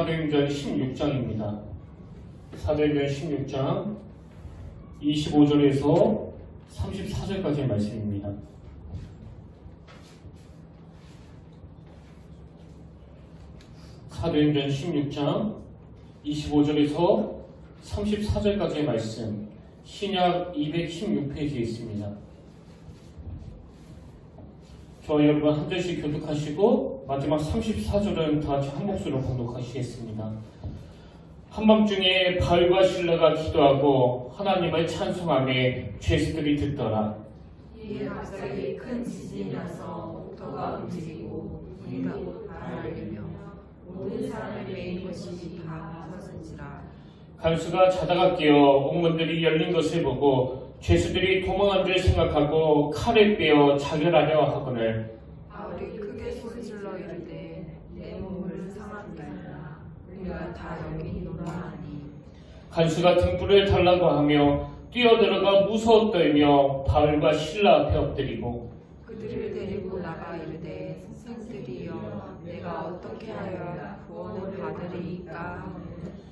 사도행전 16장입니다. 사도행전 16장 25절에서 34절까지의 말씀입니다. 사도행전 16장 25절에서 34절까지의 말씀, 신약 216페이지에 있습니다. 저와 여러분 한 절씩 교독하시고 마지막 34절은 다 같이 한 목소리로 봉독하시겠습니다. 한밤중에 바울과 실라가 기도하고 하나님을 찬송하며 죄수들이 듣더라. 이에 갑자기 큰 지진이 나서 옥토가 움직이고 불이 바라리며 모든 사람의 메인 것이 다 부서진지라. 간수가 자다가 깨어 옥문들이 열린 것을 보고 죄수들이 도망한 줄 생각하고 칼을 빼어 자결하려 하거늘 바울이 크게 소리질러 이르되 내 몸을 상하게 하라. 우리가 다 여기 있노라하니. 간수가 등불을 달라고 하며 뛰어들어가 무서워 떨며 바울과 실라 앞에 엎드리고 그들을 데리고 나가 이르되 선생들이여 내가 어떻게 하여 구원을 받으리이까.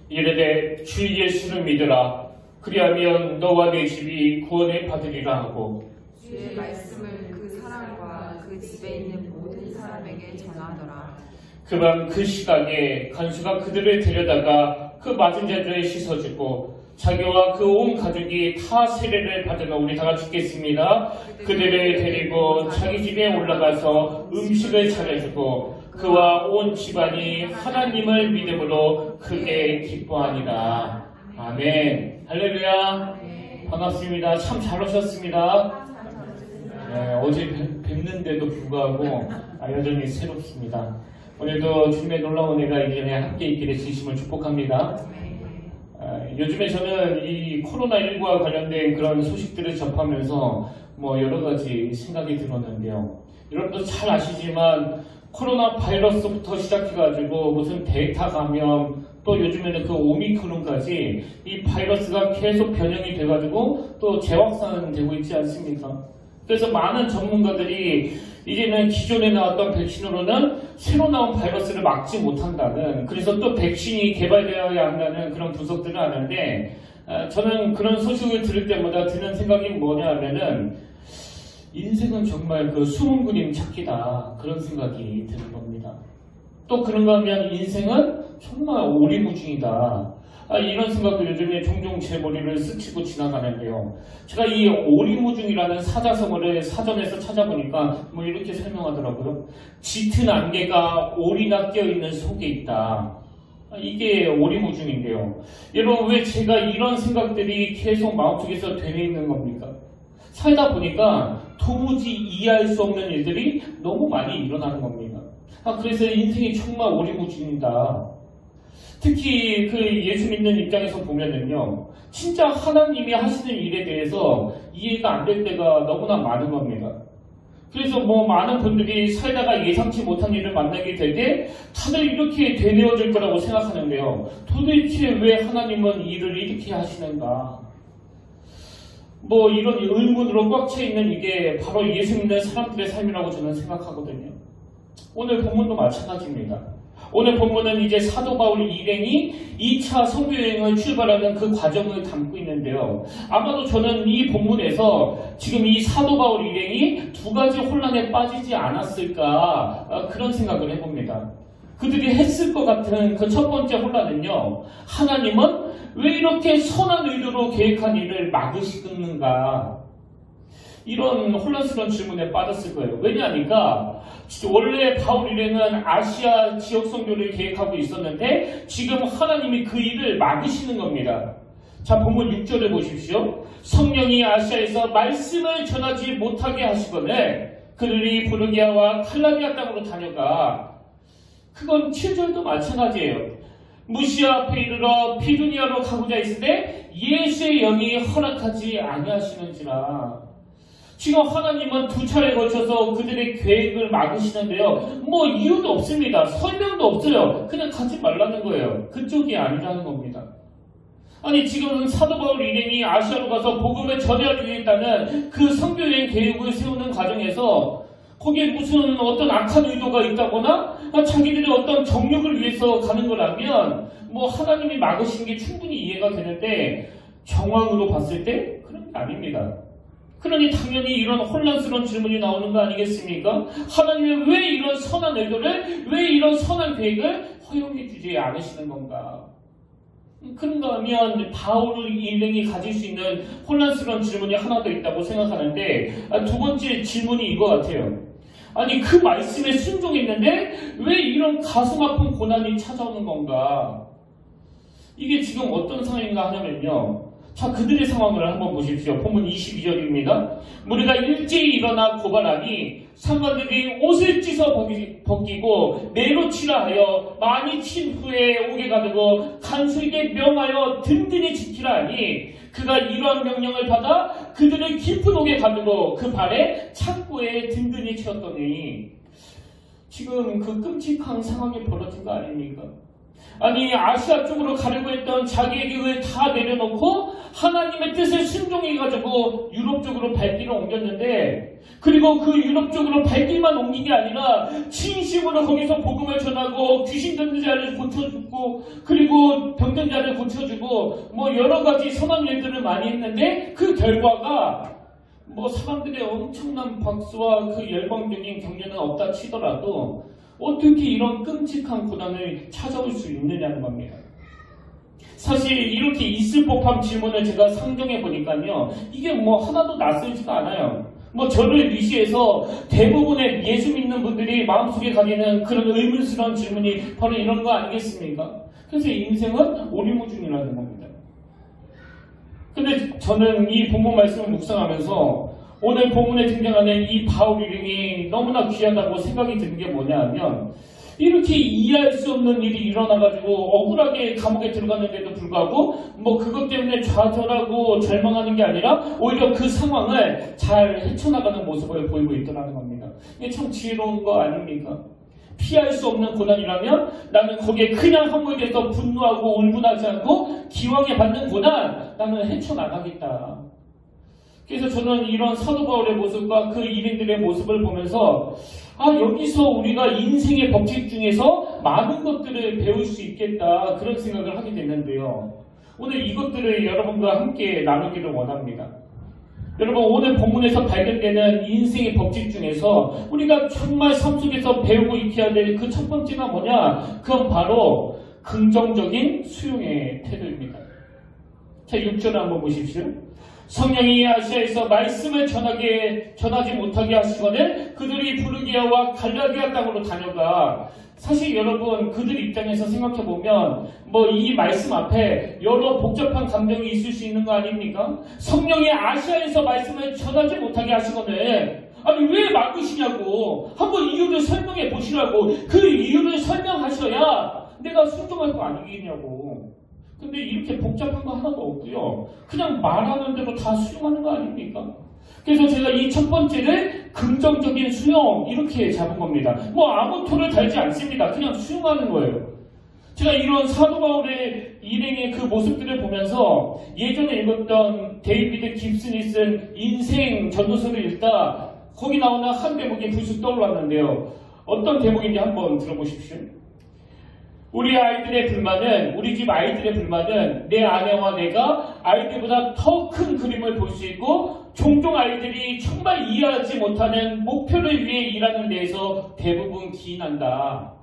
이르되 주 예수를 믿으라. 그리하면 너와 내 집이 구원을 받으리라 하고 주의 말씀을 그 사람과 그 집에 있는 모든 사람에게 전하더라. 그밤 그 시각에 간수가 그들을 데려다가 그 맞은 자들을 씻어주고 자기와 그 온 가족이 다 세례를 받으며 우리 다 같이 읽겠습니다. 그들을 데리고 자기 집에 올라가서 음식을 차려주고 그와 온 집안이 하나님을 믿음으로 크게 기뻐하니라. 아멘. 할렐루야. 반갑습니다. 참 잘 오셨습니다. 네, 어제 뵙는데도 불구하고 여전히 새롭습니다. 오늘도 주님의 놀라운 은혜가 이 자리에 함께 있기를 진심을 축복합니다. 요즘에 저는 이 코로나19와 관련된 그런 소식들을 접하면서 여러 가지 생각이 들었는데요. 여러분도 잘 아시지만 코로나 바이러스부터 시작해가지고 무슨 델타 감염, 또 요즘에는 그 오미크론까지 이 바이러스가 계속 변형이 돼가지고 또 재확산되고 있지 않습니까? 그래서 많은 전문가들이 이제는 기존에 나왔던 백신으로는 새로 나온 바이러스를 막지 못한다는, 그래서 또 백신이 개발되어야 한다는 그런 분석들을 하는데, 저는 그런 소식을 들을 때마다 드는 생각이 뭐냐 하면은 인생은 정말 그 숨은 그림 찾기다, 그런 생각이 드는 겁니다. 또 그런가 하면 인생은 정말 오리무중이다, 이런 생각도 요즘에 종종 제 머리를 스치고 지나가는데요. 제가 이 오리무중이라는 사자성어를 사전에서 찾아보니까 이렇게 설명하더라고요. 짙은 안개가 오리나 껴있는 속에 있다. 이게 오리무중인데요. 여러분, 왜 제가 이런 생각들이 계속 마음속에서 되뇌있는 겁니까? 살다 보니까 도무지 이해할 수 없는 일들이 너무 많이 일어나는 겁니다. 그래서 인생이 정말 오리무중이다. 특히 그 예수 믿는 입장에서 보면은요, 진짜 하나님이 하시는 일에 대해서 이해가 안 될 때가 너무나 많은 겁니다. 그래서 많은 분들이 살다가 예상치 못한 일을 만나게 될 때 다들 이렇게 되뇌어질 거라고 생각하는데요. 도대체 왜 하나님은 일을 이렇게 하시는가? 이런 의문으로 꽉 차 있는 이게 바로 예수 믿는 사람들의 삶이라고 저는 생각하거든요. 오늘 본문도 마찬가지입니다. 오늘 본문은 이제 사도 바울 일행이 2차 선교 여행을 출발하는 그 과정을 담고 있는데요. 아마도 저는 이 본문에서 지금 이 사도 바울 일행이 두 가지 혼란에 빠지지 않았을까, 그런 생각을 해봅니다. 그들이 했을 것 같은 그 첫 번째 혼란은요, 하나님은 왜 이렇게 선한 의도로 계획한 일을 막으시는가, 이런 혼란스러운 질문에 빠졌을 거예요. 왜냐하니까 원래 바울 일행은 아시아 지역 선교를 계획하고 있었는데 지금 하나님이 그 일을 막으시는 겁니다. 자, 본문 6절을 보십시오. 성령이 아시아에서 말씀을 전하지 못하게 하시거늘 그들이 부르기아와 칼라디아 땅으로 다녀가. 그건 7절도 마찬가지예요. 무시아 앞에 이르러 비두니아로 가고자 했으되 예수의 영이 허락하지 아니하시는지라. 지금 하나님은 두 차례 걸쳐서 그들의 계획을 막으시는데요. 이유도 없습니다. 설명도 없어요. 그냥 가지 말라는 거예요. 그쪽이 아니라는 겁니다. 아니, 지금 사도 바울 일행이 아시아로 가서 복음을 전해야 되겠다는 그 선교여행 계획을 세우는 과정에서 거기에 무슨 어떤 악한 의도가 있다거나 자기들의 어떤 정력을 위해서 가는 거라면 뭐 하나님이 막으신 게 충분히 이해가 되는데 정황으로 봤을 때 그런 게 아닙니다. 그러니 당연히 이런 혼란스러운 질문이 나오는 거 아니겠습니까? 하나님은 왜 이런 선한 의도를, 왜 이런 선한 계획을 허용해 주지 않으시는 건가? 그런가 하면 바울 일행이 가질 수 있는 혼란스러운 질문이 하나 더 있다고 생각하는데, 두 번째 질문이 이거 같아요. 아니 그 말씀에 순종했는데 왜 이런 가슴 아픈 고난이 찾아오는 건가? 이게 지금 어떤 상황인가 하냐면요. 자, 그들의 상황을 한번 보십시오. 본문 22절입니다. 무리가 일제히 일어나 고발하니 상관들이 옷을 찢어 벗기고 매로 치라 하여 많이 친 후에 옥에 가두고 간수에게 명하여 든든히 지키라 하니 그가 이러한 명령을 받아 그들을 깊은 옥에 가두고 그 발에 창고에 든든히 채웠더니 지금 그 끔찍한 상황이 벌어진 거 아닙니까? 아니 아시아 쪽으로 가려고 했던 자기의 계획을 다 내려놓고 하나님의 뜻을 순종해가지고 유럽 쪽으로 발길을 옮겼는데 그리고 그 유럽 쪽으로 발길만 옮긴 게 아니라 진심으로 거기서 복음을 전하고 귀신 듣는 자를 고쳐주고 그리고 병든 자를 고쳐주고 뭐 여러 가지 선한 일들을 많이 했는데 그 결과가 뭐 사람들의 엄청난 박수와 그 열광적인 격려는 없다 치더라도 어떻게 이런 끔찍한 고난을 찾아올 수 있느냐는 겁니다. 사실 이렇게 있을 법한 질문을 제가 상정해 보니까요. 이게 뭐 하나도 낯설지가 않아요. 뭐 저를 위시해서 대부분의 예수 믿는 분들이 마음속에 가지는 그런 의문스러운 질문이 바로 이런 거 아니겠습니까? 그래서 인생은 오리무중이라는 겁니다. 근데 저는 이 본문 말씀을 묵상하면서 오늘 본문에 등장하는 이 바울 일행이 너무나 귀하다고 생각이 드는 게 뭐냐 하면 이렇게 이해할 수 없는 일이 일어나가지고 억울하게 감옥에 들어갔는데도 불구하고 뭐 그것 때문에 좌절하고 절망하는 게 아니라 오히려 그 상황을 잘 헤쳐나가는 모습을 보이고 있더라는 겁니다. 이게 참 지혜로운 거 아닙니까? 피할 수 없는 고난이라면 나는 거기에 그냥 함몰돼서 분노하고 울분하지 않고 기왕에 받는 고난 나는 헤쳐나가겠다. 그래서 저는 이런 사도 바울의 모습과 그 일인들의 모습을 보면서 여기서 우리가 인생의 법칙 중에서 많은 것들을 배울 수 있겠다 그런 생각을 하게 됐는데요. 오늘 이것들을 여러분과 함께 나누기를 원합니다. 여러분 오늘 본문에서 발견되는 인생의 법칙 중에서 우리가 정말 삶 속에서 배우고 익혀야 될 그 첫 번째가 뭐냐? 그건 바로 긍정적인 수용의 태도입니다. 자, 6절을 한번 보십시오. 성령이 아시아에서 말씀을 전하지 못하게 하시거늘 그들이 부르기아와 갈라디아 땅으로 다녀가. 사실 여러분 그들 입장에서 생각해보면 뭐 이 말씀 앞에 여러 복잡한 감정이 있을 수 있는 거 아닙니까? 성령이 아시아에서 말씀을 전하지 못하게 하시거늘 아니 왜 막으시냐고 한번 이유를 설명해 보시라고. 그 이유를 설명하셔야 내가 순종할 거 아니겠냐고. 근데 이렇게 복잡한 거 하나도 없고요. 그냥 말하는 대로 다 수용하는 거 아닙니까? 그래서 제가 이 첫 번째를 긍정적인 수용 이렇게 잡은 겁니다. 뭐 아무 토를 달지 않습니다. 그냥 수용하는 거예요. 제가 이런 사도 바울의 일행의 그 모습들을 보면서 예전에 읽었던 데이비드 깁슨이 쓴 인생 전도서를 읽다 거기 나오는 한 대목이 불쑥 떠올랐는데요. 어떤 대목인지 한번 들어보십시오. 우리 집 아이들의 불만은 내 아내와 내가 아이들보다 더 큰 그림을 볼 수 있고 종종 아이들이 정말 이해하지 못하는 목표를 위해 일하는 데에서 대부분 기인한다.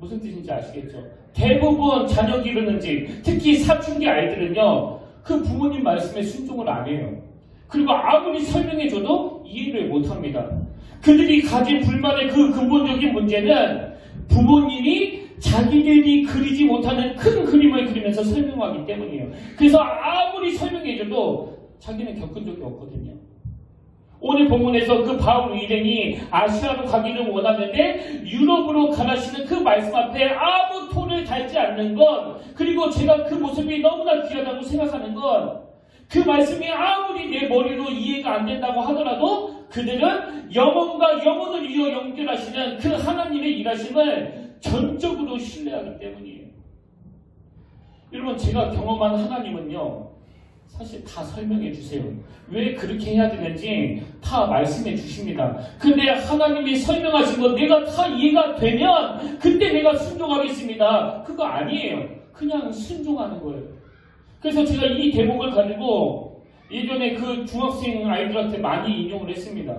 무슨 뜻인지 아시겠죠? 대부분 자녀 기르는 집, 특히 사춘기 아이들은요. 그 부모님 말씀에 순종을 안 해요. 그리고 아무리 설명해줘도 이해를 못합니다. 그들이 가진 불만의 그 근본적인 문제는 부모님이 자기들이 그리지 못하는 큰 그림을 그리면서 설명하기 때문이에요. 그래서 아무리 설명해줘도 자기는 겪은 적이 없거든요. 오늘 본문에서 그 바울 일행이 아시아로 가기를 원하는데 유럽으로 가라시는 그 말씀 앞에 아무 토를 달지 않는 것, 그리고 제가 그 모습이 너무나 귀하다고 생각하는 것, 그 말씀이 아무리 내 머리로 이해가 안 된다고 하더라도 그들은 영혼과 영혼을 이어 연결하시는 그 하나님의 일하심을 전적으로 신뢰하기 때문이에요. 여러분 제가 경험한 하나님은요. 사실 다 설명해 주세요. 왜 그렇게 해야 되는지 다 말씀해 주십니다. 근데 하나님이 설명하신 거 내가 다 이해가 되면 그때 내가 순종하겠습니다. 그거 아니에요. 그냥 순종하는 거예요. 그래서 제가 이 대목을 가지고 예전에 그 중학생 아이들한테 많이 인용을 했습니다.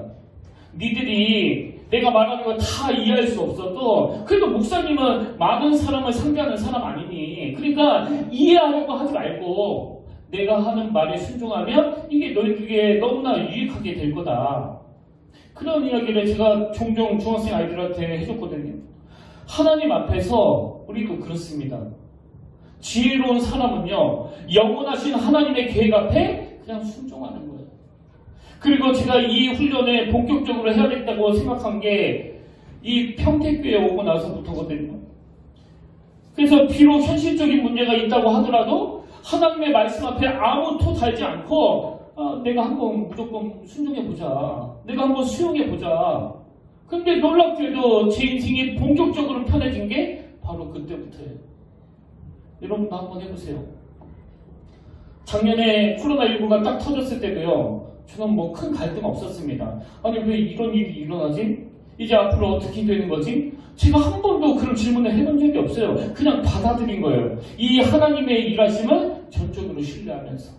니들이 내가 말하는 거 다 이해할 수 없어도 그래도 목사님은 많은 사람을 상대하는 사람 아니니 그러니까 이해하려고 하지 말고 내가 하는 말에 순종하면 이게 너희들에게 너무나 유익하게 될 거다. 그런 이야기를 제가 종종 중학생 아이들한테 해줬거든요. 하나님 앞에서 우리도 그렇습니다. 지혜로운 사람은요, 영원하신 하나님의 계획 앞에 그냥 순종하는 거예요. 그리고 제가 이 훈련을 본격적으로 해야겠다고 생각한 게 이 평택교회에 오고 나서부터거든요. 그래서 비록 현실적인 문제가 있다고 하더라도 하나님의 말씀 앞에 아무 토 달지 않고 내가 한번 무조건 순종해보자. 내가 한번 수용해보자. 근데 놀랍게도 제 인생이 본격적으로 편해진 게 바로 그때부터예요. 여러분도 한번 해보세요. 작년에 코로나19가 딱 터졌을 때도요. 저는 뭐 큰 갈등 없었습니다. 아니 왜 이런 일이 일어나지? 이제 앞으로 어떻게 되는 거지? 제가 한 번도 그런 질문을 해본 적이 없어요. 그냥 받아들인 거예요. 이 하나님의 일하심을 전적으로 신뢰하면서.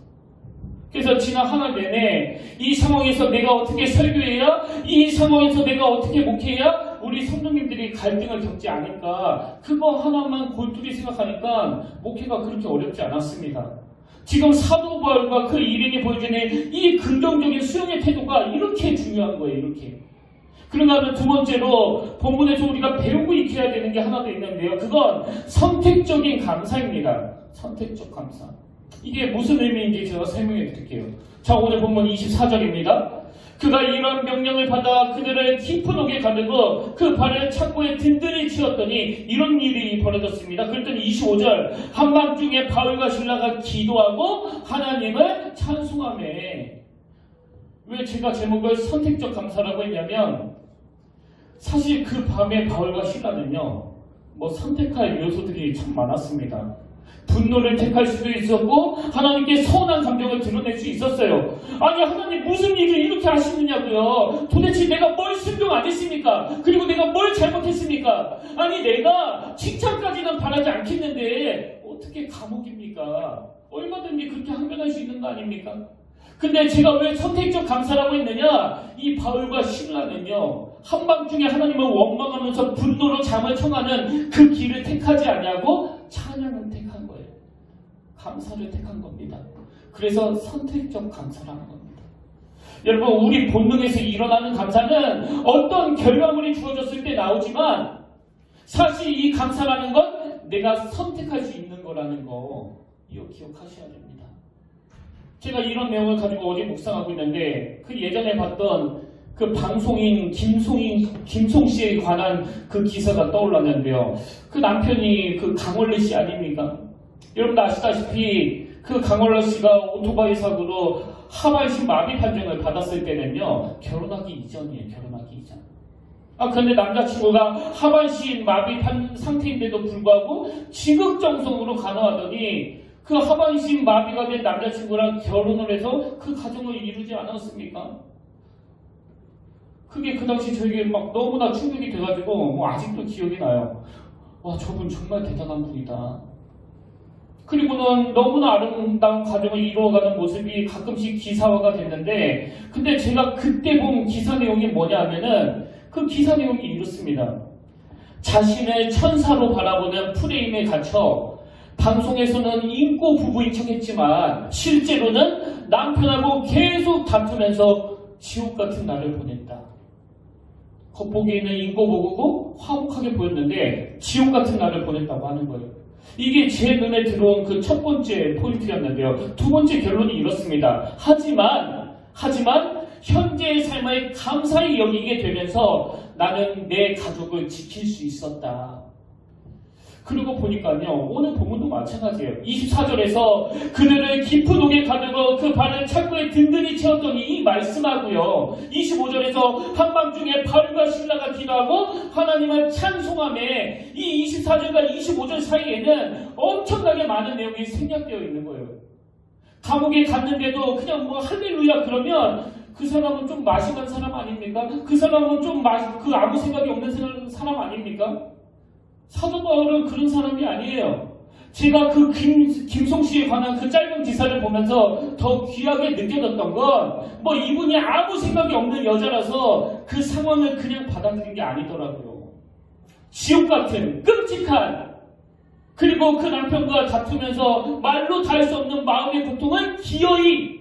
그래서 지난 한 해 내내 이 상황에서 내가 어떻게 설교해야, 이 상황에서 내가 어떻게 목회해야 우리 성도님들이 갈등을 겪지 않을까, 그거 하나만 골똘히 생각하니까 목회가 그렇게 어렵지 않았습니다. 지금 사도 바울과 그 일행이 보여주는 이 긍정적인 수용의 태도가 이렇게 중요한 거예요. 이렇게. 그러나 두 번째로 본문에서 우리가 배우고 익혀야 되는 게 하나 더 있는데요. 그건 선택적인 감사입니다. 선택적 감사. 이게 무슨 의미인지 제가 설명해 드릴게요. 자, 오늘 본문 24절입니다. 그가 이런 명령을 받아 그들을 깊은 옥에 가두고 그 발을 창고에 든든히 치었더니 이런 일이 벌어졌습니다. 그랬더니 25절 한밤중에 바울과 실라가 기도하고 하나님을 찬송하며. 왜 제가 제목을 선택적 감사라고 했냐면 사실 그 밤에 바울과 실라는요 뭐 선택할 요소들이 참 많았습니다. 분노를 택할 수도 있었고 하나님께 서운한 감정을 드러낼 수 있었어요. 아니 하나님 무슨 일을 이렇게 하시느냐고요. 도대체 내가 뭘 순종 안 했습니까? 그리고 내가 뭘 잘못했습니까? 아니 내가 칭찬까지는 바라지 않겠는데 어떻게 감옥입니까? 얼마든지 그렇게 항변할 수 있는 거 아닙니까? 근데 제가 왜 선택적 감사라고 했느냐? 이 바울과 실라는요 한밤중에 하나님을 원망하면서 분노로 잠을 청하는 그 길을 택하지 않냐고 찬양을 택한 거예요. 감사를 택한 겁니다. 그래서 선택적 감사라는 겁니다. 여러분 우리 본능에서 일어나는 감사는 어떤 결과물이 주어졌을 때 나오지만 사실 이 감사라는 건 내가 선택할 수 있는 거라는 거 이거 기억하셔야 됩니다. 제가 이런 내용을 가지고 어제 묵상하고 있는데 그 예전에 봤던 그 방송인 김송 씨에 관한 그 기사가 떠올랐는데요. 그 남편이 그 강원래 씨 아닙니까? 여러분도 아시다시피 그 강원래 씨가 오토바이 사고로 하반신 마비 판정을 받았을 때는요. 결혼하기 이전이에요. 결혼하기 이전. 그런데 남자친구가 하반신 마비 상태인데도 불구하고 지극정성으로 간호하더니 그 하반신 마비가 된 남자친구랑 결혼을 해서 그 가정을 이루지 않았습니까? 그게 그 당시 저에게 막 너무나 충격이 돼가지고 뭐 아직도 기억이 나요. 와 저분 정말 대단한 분이다. 그리고는 너무나 아름다운 가정을 이루어가는 모습이 가끔씩 기사화가 됐는데 근데 제가 그때 본 기사 내용이 뭐냐 하면은 그 기사 내용이 이렇습니다. 자신을 천사로 바라보는 프레임에 갇혀 방송에서는 인고 부부인 척했지만 실제로는 남편하고 계속 다투면서 지옥 같은 날을 보냈다. 겉보기에는 인고보고고 화목하게 보였는데 지옥 같은 날을 보냈다고 하는 거예요. 이게 제 눈에 들어온 그 첫 번째 포인트였는데요. 두 번째 결론이 이렇습니다. 하지만 현재의 삶을 감사히 여기게 되면서 나는 내 가족을 지킬 수 있었다. 그리고 보니까요. 오늘 본문도 마찬가지예요. 24절에서 그들을 깊은 옥에 가두고 그 발을 창고에 든든히 채웠더니 이 말씀하고요. 25절에서 한밤중에 바울과 실라가 기도하고 하나님을 찬송하며 이 24절과 25절 사이에는 엄청나게 많은 내용이 생략되어 있는 거예요. 감옥에 갔는데도 그냥 뭐 할렐루야 그러면 그 사람은 좀 마심한 사람 아닙니까? 그 사람은 좀 아무 생각이 없는 사람 아닙니까? 사도 바울은 그런 사람이 아니에요. 제가 그 김송 씨에 관한 그 짧은 기사를 보면서 더 귀하게 느껴졌던 건 뭐 이분이 아무 생각이 없는 여자라서 그 상황을 그냥 받아들인 게 아니더라고요. 지옥 같은 끔찍한, 그리고 그 남편과 다투면서 말로 다 할 수 없는 마음의 고통을 기어이,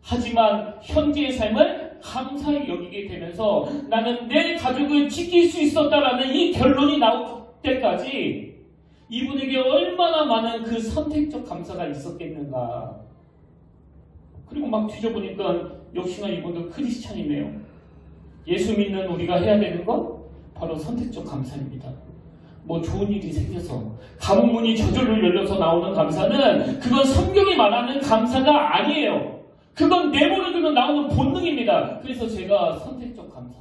하지만 현재의 삶을 감사히 여기게 되면서 나는 내 가족을 지킬 수 있었다라는 이 결론이 나올 때까지 이분에게 얼마나 많은 그 선택적 감사가 있었겠는가. 그리고 막 뒤져보니까 역시나 이분도 크리스찬이네요. 예수 믿는 우리가 해야 되는 건 바로 선택적 감사입니다. 뭐 좋은 일이 생겨서 감옥 문이 저절로 열려서 나오는 감사는 그건 성경이 말하는 감사가 아니에요. 그건 내버려두면 나오는 본능입니다. 그래서 제가 선택적 감사.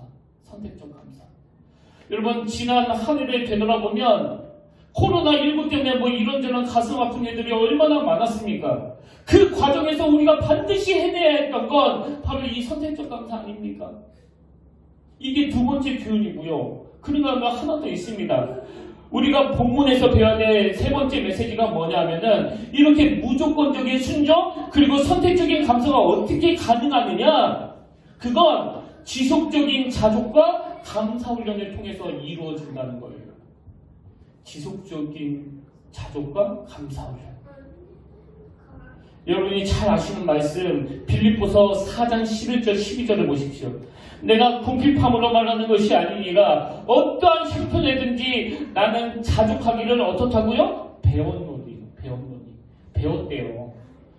여러분, 지난 한 해를 되돌아보면 코로나19 때문에 뭐 이런저런 가슴 아픈 일들이 얼마나 많았습니까? 그 과정에서 우리가 반드시 해내야 했던 건 바로 이 선택적 감사 아닙니까? 이게 두 번째 교훈이고요. 그러나 하나 더 있습니다. 우리가 본문에서 배워야 될 세 번째 메시지가 뭐냐면은 이렇게 무조건적인 순종 그리고 선택적인 감사가 어떻게 가능하느냐, 그건 지속적인 자족과 감사 훈련을 통해서 이루어진다는 거예요. 지속적인 자족과 감사 훈련. 여러분이 잘 아시는 말씀 빌립보서 4장 11절 12절을 보십시오. 내가 궁핍함으로 말하는 것이 아니니라 어떠한 형편이든지 나는 자족하기를 어떻다고요? 배웠대요.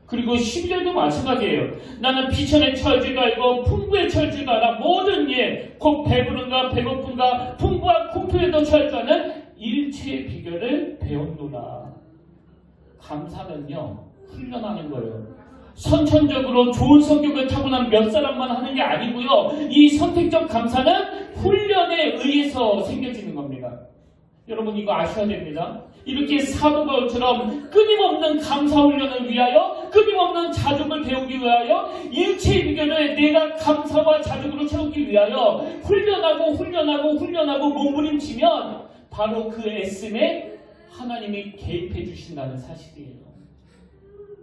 그리고 12절도 마찬가지예요. 나는 비천에 처할 줄 알고 풍부에 처할 줄 알아. 모든 일, 곧 배부른가 배고픈가 풍부한 궁핍에도 처할 줄 아는 일체의 비결을 배웠노라. 감사는요, 훈련하는 거예요. 선천적으로 좋은 성격을 타고난 몇 사람만 하는 게 아니고요. 이 선택적 감사는 훈련에 의해서 생겨지는 겁니다. 여러분 이거 아셔야 됩니다. 이렇게 사도 바울처럼 끊임없는 감사 훈련을 위하여, 끊임없는 자족을 배우기 위하여, 일체의 비결을 내가 감사와 자족으로 채우기 위하여 훈련하고 몸부림치면 바로 그 애씀에 하나님이 개입해 주신다는 사실이에요.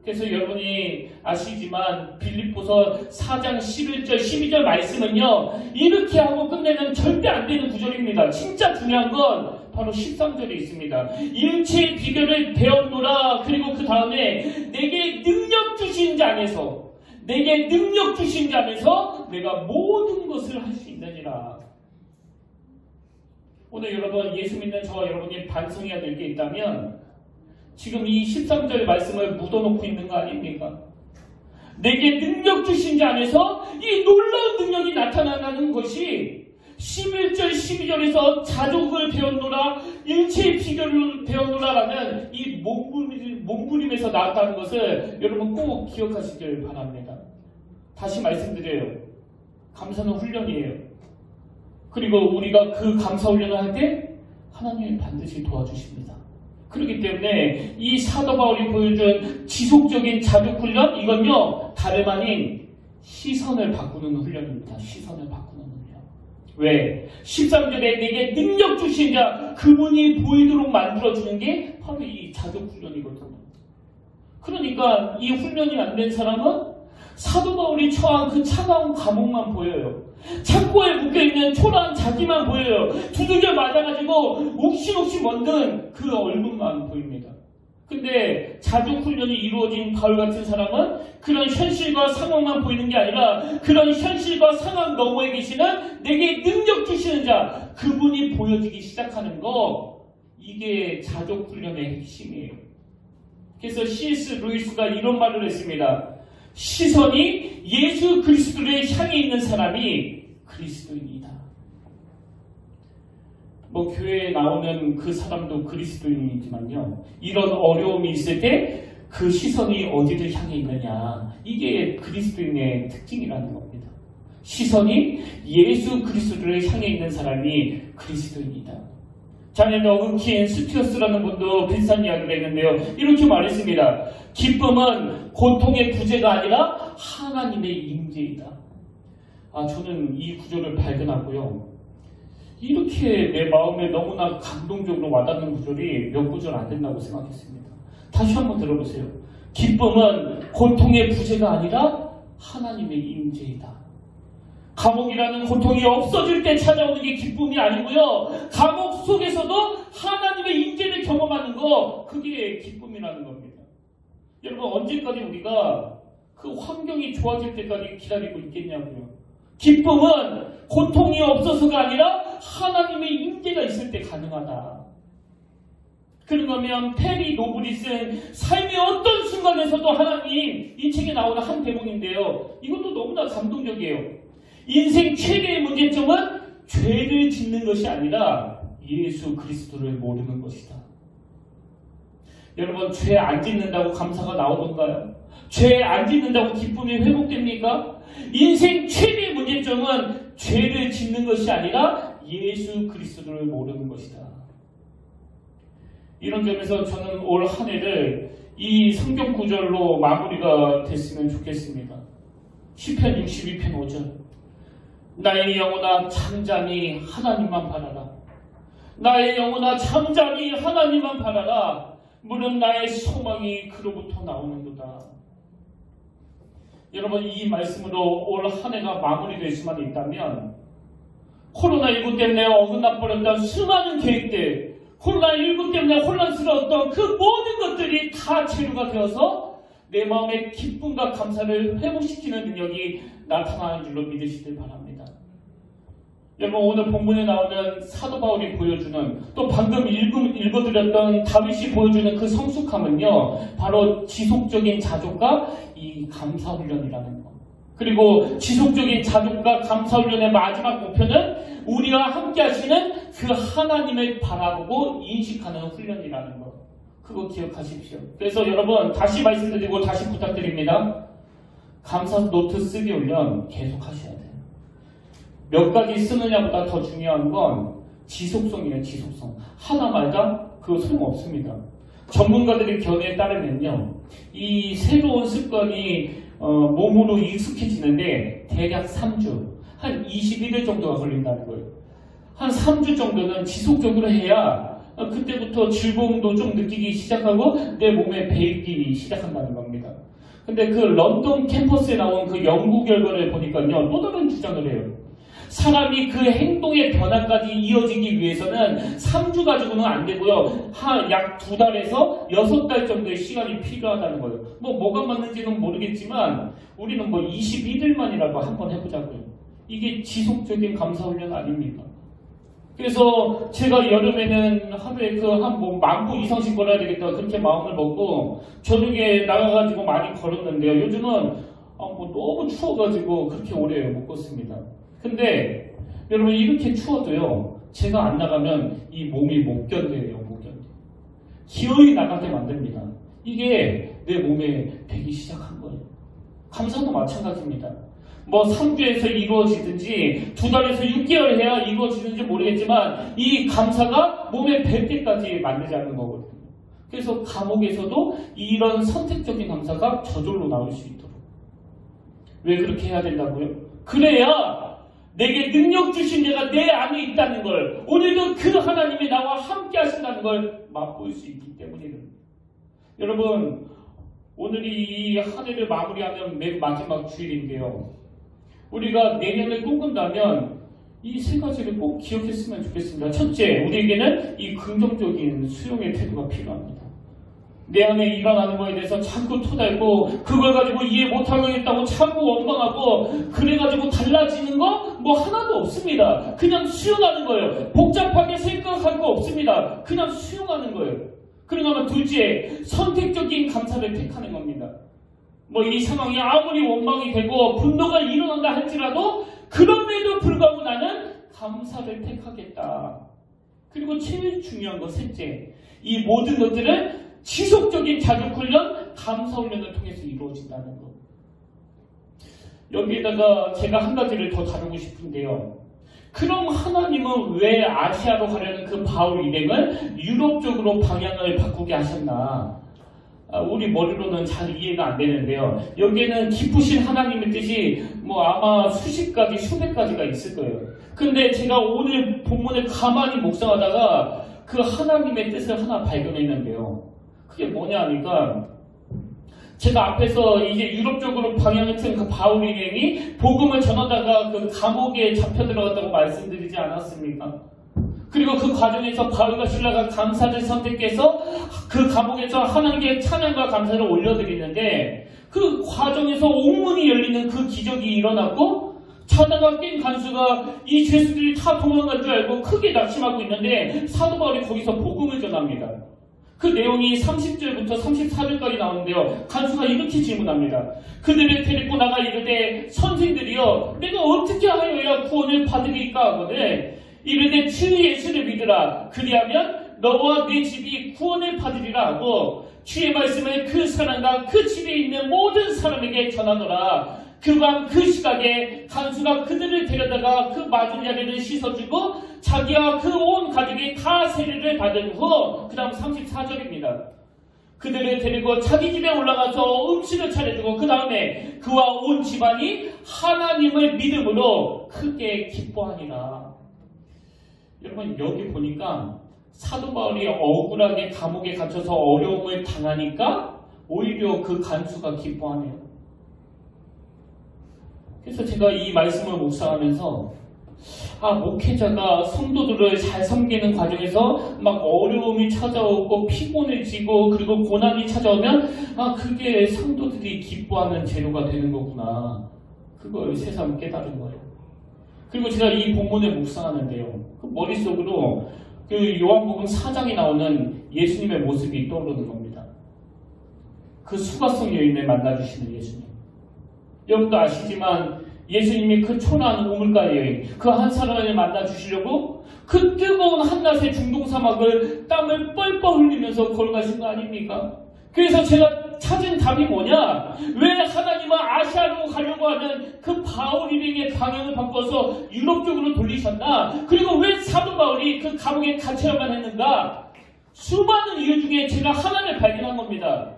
그래서 여러분이 아시지만 빌립보서 4장 11절 12절 말씀은요, 이렇게 하고 끝내는 절대 안 되는 구절입니다. 진짜 중요한 건 바로 13절에 있습니다. 일체의 비결을 배웠노라. 그리고 그 다음에 내게 능력 주신 자 안에서 내가 모든 것을 할 수 있느니라. 오늘 여러분 예수 믿는 저와 여러분이 반성해야 될 게 있다면 지금 이 13절 말씀을 묻어놓고 있는 거 아닙니까? 내게 능력 주신 자 안에서 이 놀라운 능력이 나타나는 것이 11절 12절에서 자족을 배웠노라, 일체의 비결을 배웠노라라는 이 몸부림에서 나왔다는 것을 여러분 꼭 기억하시길 바랍니다. 다시 말씀드려요. 감사는 훈련이에요. 그리고 우리가 그 감사 훈련을 할 때 하나님이 반드시 도와주십니다. 그렇기 때문에 이 사도 바울이 보여준 지속적인 자족 훈련, 이건요 다름 아닌 시선을 바꾸는 훈련입니다. 시선을 바꾸는 훈련. 왜? 13절에 내게 능력 주신 자, 그분이 보이도록 만들어주는 게 바로 이 자족 훈련이거든요. 그러니까 이 훈련이 안 된 사람은 사도 바울이 처한 그 차가운 감옥만 보여요. 창고에 묶여있는 초라한 자기만 보여요. 두들겨 맞아가지고 욱신욱신 먼든 그 얼굴만 보입니다. 근데 자족 훈련이 이루어진 바울 같은 사람은 그런 현실과 상황만 보이는 게 아니라 그런 현실과 상황 너머에 계시는 내게 능력 주시는 자, 그분이 보여지기 시작하는 거, 이게 자족 훈련의 핵심이에요. 그래서 C.S. 루이스가 이런 말을 했습니다. 시선이 예수 그리스도를 향해 있는 사람이 그리스도인이다. 뭐 교회에 나오는 그 사람도 그리스도인이지만요, 이런 어려움이 있을 때 그 시선이 어디를 향해 있느냐, 이게 그리스도인의 특징이라는 겁니다. 시선이 예수 그리스도를 향해 있는 사람이 그리스도인이다. 자네는 얽힌 스튜어스라는 분도 비슷한 이야기를 했는데요. 이렇게 말했습니다. 기쁨은 고통의 부재가 아니라 하나님의 임재이다. 저는 이 구절을 발견하고요. 이렇게 내 마음에 너무나 감동적으로 와닿는 구절이 몇 구절 안 된다고 생각했습니다. 다시 한번 들어보세요. 기쁨은 고통의 부재가 아니라 하나님의 임재이다. 감옥이라는 고통이 없어질 때 찾아오는 게 기쁨이 아니고요. 감옥 속에서도 하나님의 임재를 경험하는 거, 그게 기쁨이라는 겁니다. 여러분, 언제까지 우리가 그 환경이 좋아질 때까지 기다리고 있겠냐고요. 기쁨은 고통이 없어서가 아니라 하나님의 임재가 있을 때 가능하다. 그러면 페리 노블이 쓴 삶의 어떤 순간에서도 하나님, 이 책에 나오는 한 대목인데요. 이것도 너무나 감동적이에요. 인생 최대의 문제점은 죄를 짓는 것이 아니라 예수 그리스도를 모르는 것이다. 여러분, 죄 안 짓는다고 감사가 나오던가요? 죄 안 짓는다고 기쁨이 회복됩니까? 인생 최대의 문제점은 죄를 짓는 것이 아니라 예수 그리스도를 모르는 것이다. 이런 점에서 저는 올 한 해를 이 성경 구절로 마무리가 됐으면 좋겠습니다. 시편 62편 5절. 나의 영혼아 잠잠히 하나님만 바라라. 나의 영혼아 잠잠히 하나님만 바라라. 물은 나의 소망이 그로부터 나오는도다. 여러분, 이 말씀으로 올 한 해가 마무리될 수만 있다면 코로나19 때문에 어긋나버렸던 수많은 계획들, 코로나19 때문에 혼란스러웠던 그 모든 것들이 다 체류가 되어서 내 마음의 기쁨과 감사를 회복시키는 능력이 나타나는 줄로 믿으시길 바랍니다. 여러분, 오늘 본문에 나오는 사도 바울이 보여주는, 또 방금 읽어드렸던 다윗이 보여주는 그 성숙함은요, 바로 지속적인 자족과 이 감사훈련이라는 것. 그리고 지속적인 자족과 감사훈련의 마지막 목표는 우리와 함께 하시는 그 하나님을 바라보고 인식하는 훈련이라는 것. 그거 기억하십시오. 그래서 여러분, 다시 말씀드리고 다시 부탁드립니다. 감사 노트 쓰기 훈련 계속 하셔야 돼요. 몇 가지 쓰느냐보다 더 중요한 건 지속성이에요. 지속성. 하나 말다? 그거 소용없습니다. 전문가들의 견해에 따르면요, 이 새로운 습관이 몸으로 익숙해지는데 대략 3주, 한 21일 정도가 걸린다는 거예요. 한 3주 정도는 지속적으로 해야 그때부터 즐거움도 좀 느끼기 시작하고 내 몸에 배이기 시작한다는 겁니다. 근데 그 런던 캠퍼스에 나온 그 연구 결과를 보니까요, 또 다른 주장을 해요. 사람이 그 행동의 변화까지 이어지기 위해서는 3주 가지고는 안 되고요. 약 2달에서 6달 정도의 시간이 필요하다는 거예요. 뭐가 맞는지는 모르겠지만 우리는 21일만이라도 한번 해보자고요. 이게 지속적인 감사훈련 아닙니까? 그래서 제가 여름에는 하루에 한 10,000보 이상씩 걸어야 되겠다, 그렇게 마음을 먹고 저녁에 나가가지고 많이 걸었는데요. 요즘은 너무 추워가지고 그렇게 오래 못 걷습니다. 근데 여러분, 이렇게 추워도요, 제가 안 나가면 이 몸이 못 견뎌요. 못 견뎌. 기어이 나가게 만듭니다. 이게 내 몸에 배기 시작한 거예요. 감사도 마찬가지입니다. 3주에서 이루어지든지 2달에서 6개월 해야 이루어지는지 모르겠지만 이 감사가 몸에 뵐 때까지 만들자는 거거든요. 그래서 감옥에서도 이런 선택적인 감사가 저절로 나올 수 있도록. 왜 그렇게 해야 된다고요? 그래야 내게 능력 주신 자가 내 안에 있다는 걸, 오늘도 그 하나님이 나와 함께 하신다는 걸 맛볼 수 있기 때문입니다. 여러분, 오늘이 이 한 해를 마무리하는 맨 마지막 주일인데요. 우리가 내년을 꿈꾼다면 이 세 가지를 꼭 기억했으면 좋겠습니다. 첫째, 우리에게는 이 긍정적인 수용의 태도가 필요합니다. 내 안에 일어나는 거에 대해서 자꾸 토달고 그걸 가지고 이해 못하겠다고 자꾸 원망하고 그래가지고 달라지는 거 하나도 없습니다. 그냥 수용하는 거예요. 복잡하게 생각할 거 없습니다. 그냥 수용하는 거예요. 그러면 둘째, 선택적인 감사를 택하는 겁니다. 이 상황이 아무리 원망이 되고 분노가 일어난다 할지라도 그럼에도 불구하고 나는 감사를 택하겠다. 그리고 제일 중요한 거 셋째, 이 모든 것들은 지속적인 자족훈련, 감사훈련을 통해서 이루어진다는 것. 여기에다가 제가 한 가지를 더 다루고 싶은데요. 그럼 하나님은 왜 아시아로 가려는 그 바울 일행을 유럽 쪽으로 방향을 바꾸게 하셨나? 우리 머리로는 잘 이해가 안 되는데요. 여기에는 기쁘신 하나님의 뜻이 아마 수십 가지, 수백 가지가 있을 거예요. 근데 제가 오늘 본문을 가만히 묵상하다가 그 하나님의 뜻을 하나 발견했는데요. 그게 뭐냐 하니까 제가 앞에서 이제 유럽 쪽으로 방향을 튼 그 바울 일행이 복음을 전하다가 그 감옥에 잡혀 들어갔다고 말씀드리지 않았습니까? 그리고 그 과정에서 바울과 실라가 감사를 선택해서 그 감옥에서 하나님께 찬양과 감사를 올려드리는데 그 과정에서 옥문이 열리는 그 기적이 일어났고 자다가 깬 간수가 이 죄수들이 다 도망간 줄 알고 크게 낙심하고 있는데 사도 바울이 거기서 복음을 전합니다. 그 내용이 30절부터 34절까지 나오는데요. 간수가 이렇게 질문합니다. 그들을 데리고 나가 이르되 선생들이여 내가 어떻게 하여야 구원을 받으리까 하거든 이르되 주 예수를 믿으라 그리하면 너와 네 집이 구원을 받으리라 하고 주의 말씀을 그 사람과 그 집에 있는 모든 사람에게 전하노라. 그 밤 그 시각에 간수가 그들을 데려다가 그 맞은 자리를 씻어주고 자기와 그 온 가족이 다 세례를 받은 후 그 다음 34절입니다. 그들을 데리고 자기 집에 올라가서 음식을 차려주고 그 다음에 그와 온 집안이 하나님을 믿음으로 크게 기뻐하니라. 여러분 여기 보니까 사도 바울이 억울하게 감옥에 갇혀서 어려움을 당하니까 오히려 그 간수가 기뻐하네요. 그래서 제가 이 말씀을 묵상하면서 목회자가 성도들을 잘 섬기는 과정에서 막 어려움이 찾아오고 피곤해지고 그리고 고난이 찾아오면 그게 성도들이 기뻐하는 재료가 되는 거구나. 그걸 새삼 깨달은 거예요. 그리고 제가 이 본문을 묵상하는데요. 그 머릿속으로 그 요한복음 4장에 나오는 예수님의 모습이 떠오르는 겁니다. 그 수가성 여인을 만나주시는 예수님. 여러분도 아시지만 예수님이 그 초라한 우물가 여인, 그 한 사람을 만나주시려고 그 뜨거운 한낮의 중동 사막을 땀을 뻘뻘 흘리면서 걸어가신 거 아닙니까? 그래서 제가 찾은 답이 뭐냐? 왜 하나님은 아시아로 가려고 하는 그 바울 일행의 방향을 바꿔서 유럽 쪽으로 돌리셨나? 그리고 왜 사도 바울이 그 감옥에 갇혀야만 했는가? 수많은 이유 중에 제가 하나를 발견한 겁니다.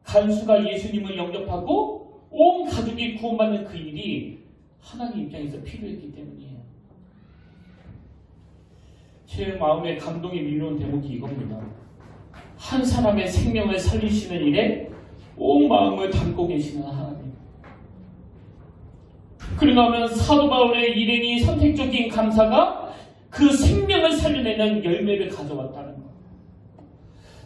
간수가 예수님을 영접하고 온 가족이 구원받는 그 일이 하나님 입장에서 필요했기 때문이에요. 제 마음에 감동이 밀려온 대목이 이겁니다. 한 사람의 생명을 살리시는 일에 온 마음을 담고 계시는 하나님. 그러고 나면 사도 바울의 일행이 선택적인 감사가 그 생명을 살려내는 열매를 가져왔다는 것.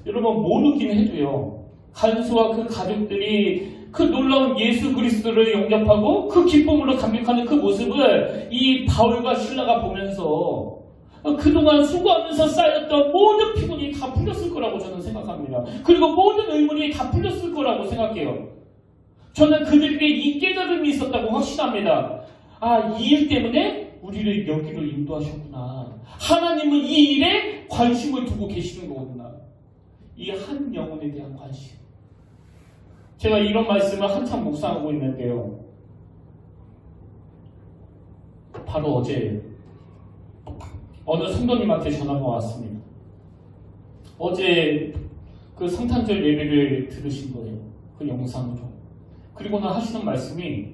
여러분 모르긴 해도요. 간수와 그 가족들이 그 놀라운 예수 그리스도를 영접하고 그 기쁨으로 감격하는 그 모습을 이 바울과 실라가 보면서 그동안 수고하면서 쌓였던 모든 피곤이 다 풀렸을 거라고 저는 생각합니다. 그리고 모든 의문이 다 풀렸을 거라고 생각해요. 저는 그들에게 이 깨달음이 있었다고 확신합니다. 이 일 때문에 우리를 여기로 인도하셨구나. 하나님은 이 일에 관심을 두고 계시는 거구나. 이 한 영혼에 대한 관심. 제가 이런 말씀을 한참 묵상하고 있는데요. 바로 어제 어느 성도님한테 전화가 왔습니다. 어제 그 성탄절 예배를 들으신 거예요. 그 영상으로. 그리고는 하시는 말씀이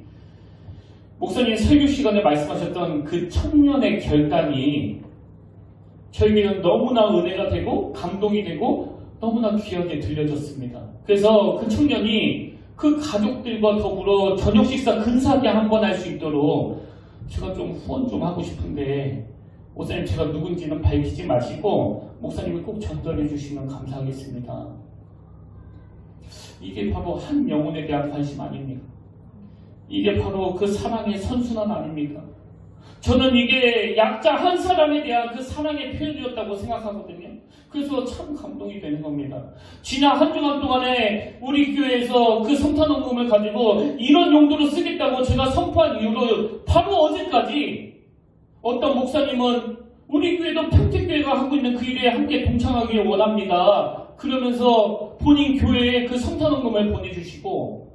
목사님 설교 시간에 말씀하셨던 그 청년의 결단이 저에게는 너무나 은혜가 되고 감동이 되고 너무나 귀하게 들려졌습니다. 그래서 그 청년이 그 가족들과 더불어 저녁 식사 근사하게 한번 할 수 있도록 제가 좀 후원 좀 하고 싶은데 목사님 제가 누군지는 밝히지 마시고 목사님이 꼭 전달해 주시면 감사하겠습니다. 이게 바로 한 영혼에 대한 관심 아닙니까? 이게 바로 그 사랑의 선순환 아닙니까? 저는 이게 약자 한 사람에 대한 그 사랑의 표현이었다고 생각하거든요. 그래서 참 감동이 되는 겁니다. 지난 한 주간 동안에 우리 교회에서 그 성탄원금을 가지고 이런 용도로 쓰겠다고 제가 선포한 이후로 바로 어제까지 어떤 목사님은 우리 교회도 평택교회가 하고 있는 그 일에 함께 동참하기를 원합니다. 그러면서 본인 교회에 그 성탄원금을 보내주시고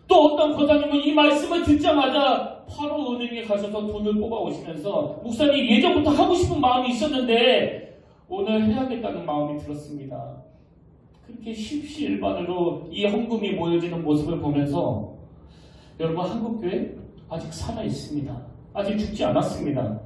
또 어떤 권사님은 이 말씀을 듣자마자 바로 은행에 가셔서 돈을 뽑아 오시면서 목사님 예전부터 하고 싶은 마음이 있었는데 오늘 해야겠다는 마음이 들었습니다. 그렇게 십시일반으로 이 헌금이 모여지는 모습을 보면서 여러분 한국교회 아직 살아있습니다. 아직 죽지 않았습니다.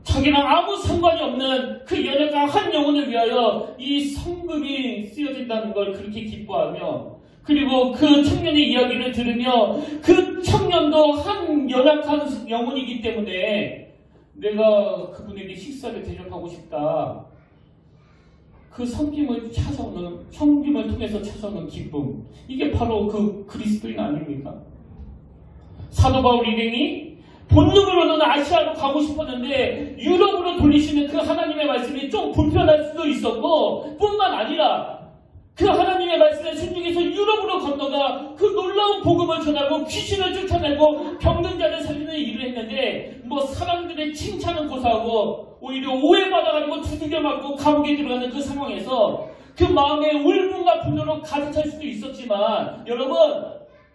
자기랑 아무 상관이 없는 그 연약한 한 영혼을 위하여 이 성금이 쓰여진다는 걸 그렇게 기뻐하며 그리고 그 청년의 이야기를 들으며 그 청년도 한 연약한 영혼이기 때문에 내가 그분에게 식사를 대접하고 싶다. 그 섬김을 통해서 찾아오는 기쁨. 이게 바로 그 그리스도인 아닙니까? 사도 바울 일행이 본능으로는 아시아로 가고 싶었는데 유럽으로 돌리시는 그 하나님의 말씀이 좀 불편할 수도 있었고 뿐만 아니라 그 하나님의 말씀에 순종해서 유럽으로 건너가 그 놀라운 복음을 전하고 귀신을 쫓아내고 병든 자를 살리는 일을 했는데 뭐 사람들의 칭찬은 고사하고 오히려 오해받아가지고 두들겨 맞고 감옥에 들어가는 그 상황에서 그 마음에 울분과 분노로 가득 찰 수도 있었지만 여러분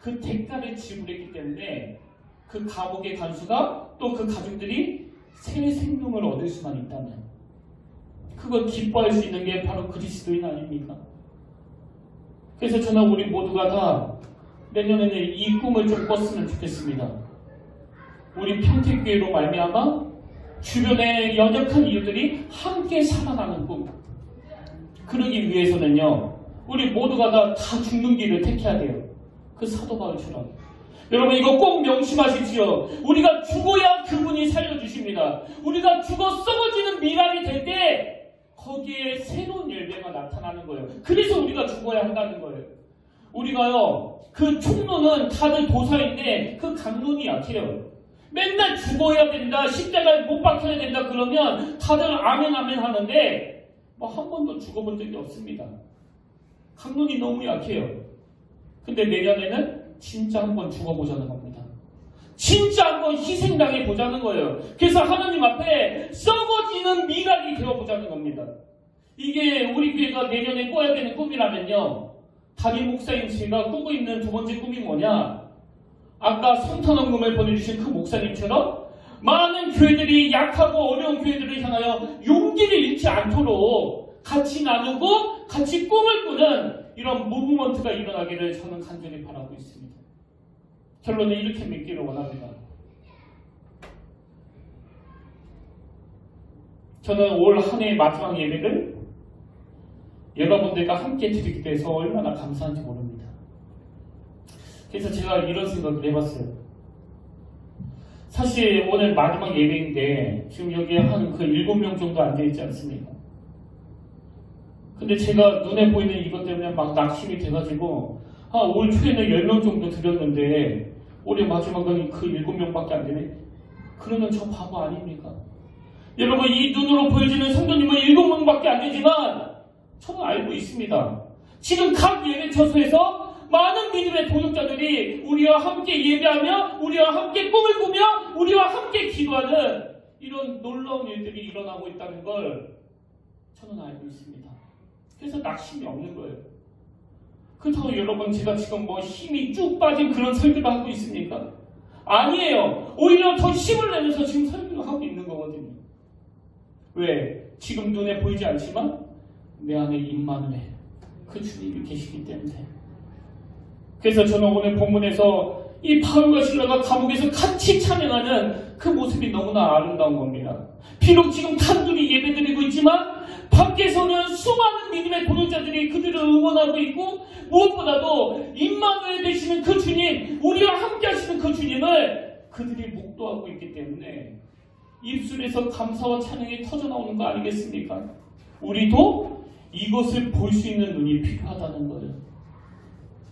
그 대가를 지불했기 때문에 그 감옥의 간수가 또 그 가족들이 새 생명을 얻을 수만 있다면 그걸 기뻐할 수 있는 게 바로 그리스도인 아닙니까? 그래서 저는 우리 모두가 다 내년에는 이 꿈을 좀 꿨으면 좋겠습니다. 우리 평택교회로 말미암아 주변의 연약한 이웃들이 함께 살아나는 꿈. 그러기 위해서는요. 우리 모두가 다 죽는 길을 택해야 돼요. 그 사도 바울처럼. 여러분 이거 꼭 명심하십시오. 우리가 죽어야 그분이 살려주십니다. 우리가 죽어 썩어지는 미랄이 될 때 거기에 새로운 열매가 나타나는 거예요. 그래서 우리가 죽어야 한다는 거예요. 우리가요 그 총론은 다들 도사인데 그 강론이 약해요. 맨날 죽어야 된다, 십자가에 못 박혀야 된다 그러면 다들 아멘 아멘 하는데 뭐 한 번도 죽어본 적이 없습니다. 강론이 너무 약해요. 근데 내년에는 진짜 한번 죽어보자는 겁니다. 진짜 한번 희생당해 보자는 거예요. 그래서 하나님 앞에 썩어지는 미랄이 되어보자는 겁니다. 이게 우리 교회가 내년에 꿔야 되는 꿈이라면요. 담임 목사인 제가 꾸고 있는 두 번째 꿈이 뭐냐? 아까 성탄헌금을 보내주신 그 목사님처럼 많은 교회들이 약하고 어려운 교회들을 향하여 용기를 잃지 않도록 같이 나누고 같이 꿈을 꾸는 이런 무브먼트가 일어나기를 저는 간절히 바라고 있습니다. 결론은 이렇게 맺기를 원합니다. 저는 올 한 해의 마지막 예배를 여러분들과 함께 드리게 돼서 얼마나 감사한지 모릅니다. 그래서 제가 이런 생각을 해봤어요. 사실 오늘 마지막 예배인데 지금 여기에 한 그 7명 정도 앉아있지 않습니까? 근데 제가 눈에 보이는 이것 때문에 막 낙심이 돼가지고 올 초에는 10명 정도 드렸는데 올해 마지막은 그 7명밖에 안 되네. 그러면 저 바보 아닙니까? 여러분 이 눈으로 보여지는 성도님은 7명밖에 안 되지만 저는 알고 있습니다. 지금 각 예배 처소에서 많은 믿음의 동역자들이 우리와 함께 예배하며 우리와 함께 꿈을 꾸며 우리와 함께 기도하는 이런 놀라운 일들이 일어나고 있다는 걸 저는 알고 있습니다. 그래서 낙심이 없는 거예요. 그렇다고 여러분 제가 지금 뭐 힘이 쭉 빠진 그런 설교를 하고 있습니까? 아니에요. 오히려 더 힘을 내면서 지금 설교를 하고 있는 거거든요. 왜? 지금 눈에 보이지 않지만 내 안에 임마누엘 그 주님이 계시기 때문에. 그래서 저는 오늘 본문에서 이 바울과 실라가 감옥에서 같이 찬양하는 그 모습이 너무나 아름다운 겁니다. 비록 지금 단둘이 예배드리고 있지만 밖에서는 수많은 믿음의 동역자들이 그들을 응원하고 있고 무엇보다도 임마누엘 되시는 그 주님, 우리와 함께 하시는 그 주님을 그들이 목도하고 있기 때문에 입술에서 감사와 찬양이 터져나오는 거 아니겠습니까? 우리도 이것을 볼 수 있는 눈이 필요하다는 거예요.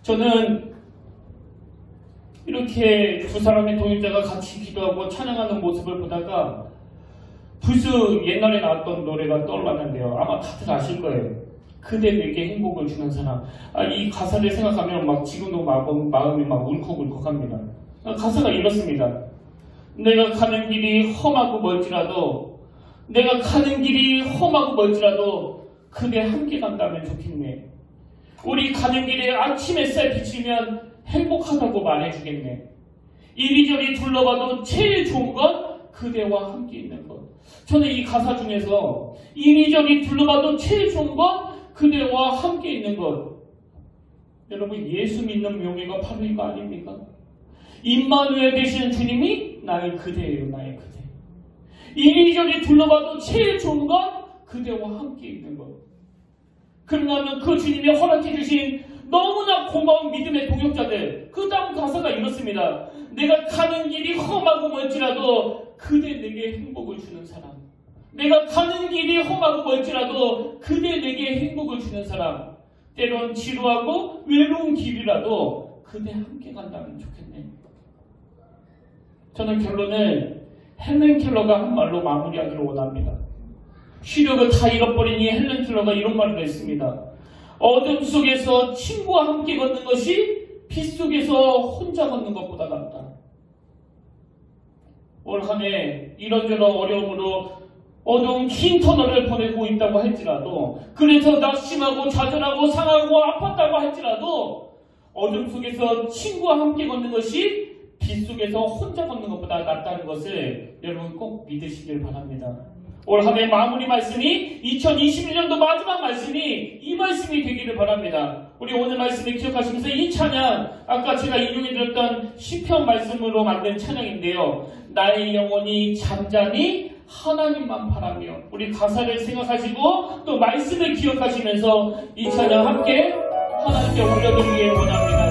저는 이렇게 두 사람의 동역자가 같이 기도하고 찬양하는 모습을 보다가 불쑥 옛날에 나왔던 노래가 떠올랐는데요. 아마 다들 아실 거예요. 그대 내게 행복을 주는 사람. 이 가사를 생각하면 막 지금도 마음이 막 울컥울컥합니다. 가사가 이렇습니다. 내가 가는 길이 험하고 멀지라도 내가 가는 길이 험하고 멀지라도 그대 함께 간다면 좋겠네. 우리 가는 길에 아침 햇살 비치면 행복하다고 말해주겠네. 이리저리 둘러봐도 제일 좋은 건 그대와 함께 있는 것. 저는 이 가사 중에서 이리저리 둘러봐도 제일 좋은 건 그대와 함께 있는 것. 여러분, 예수 믿는 묘미가 바로 이거 아닙니까? 임마누엘 되시는 주님이 나의 그대예요. 나의 그대. 이리저리 둘러봐도 제일 좋은 건 그대와 함께 있는 것. 그러면 그 주님이 허락해 주신 너무나 고마운 믿음의 동역자들, 그 다음 가사가 이렇습니다. 내가 가는 길이 험하고 멀지라도 그대 내게 행복을 주는 사람. 내가 가는 길이 험하고 멀지라도 그대 내게 행복을 주는 사람. 때론 지루하고 외로운 길이라도 그대 함께 간다면 좋겠네. 저는 결론을 헬렌 켈러가 한 말로 마무리하기를 원합니다. 시력을 다 잃어버리니 헬렌 켈러가 이런 말을 했습니다. 어둠 속에서 친구와 함께 걷는 것이 빛 속에서 혼자 걷는 것보다 낫다. 올 한 해 이런저런 어려움으로 어두운 긴 터널을 보내고 있다고 할지라도, 그래서 낙심하고 좌절하고 상하고 아팠다고 할지라도 어둠 속에서 친구와 함께 걷는 것이 빛 속에서 혼자 걷는 것보다 낫다는 것을 여러분 꼭 믿으시길 바랍니다. 올 한 해 마무리 말씀이 2021년도 마지막 말씀이 이 말씀이 되기를 바랍니다. 우리 오늘 말씀을 기억하시면서 이 찬양, 아까 제가 인용해드렸던 시편 말씀으로 만든 찬양인데요. 나의 영혼이 잠잠히 하나님만 바라며, 우리 가사를 생각하시고 또 말씀을 기억하시면서 이 찬양 함께 하나님께 올려드리길 원합니다.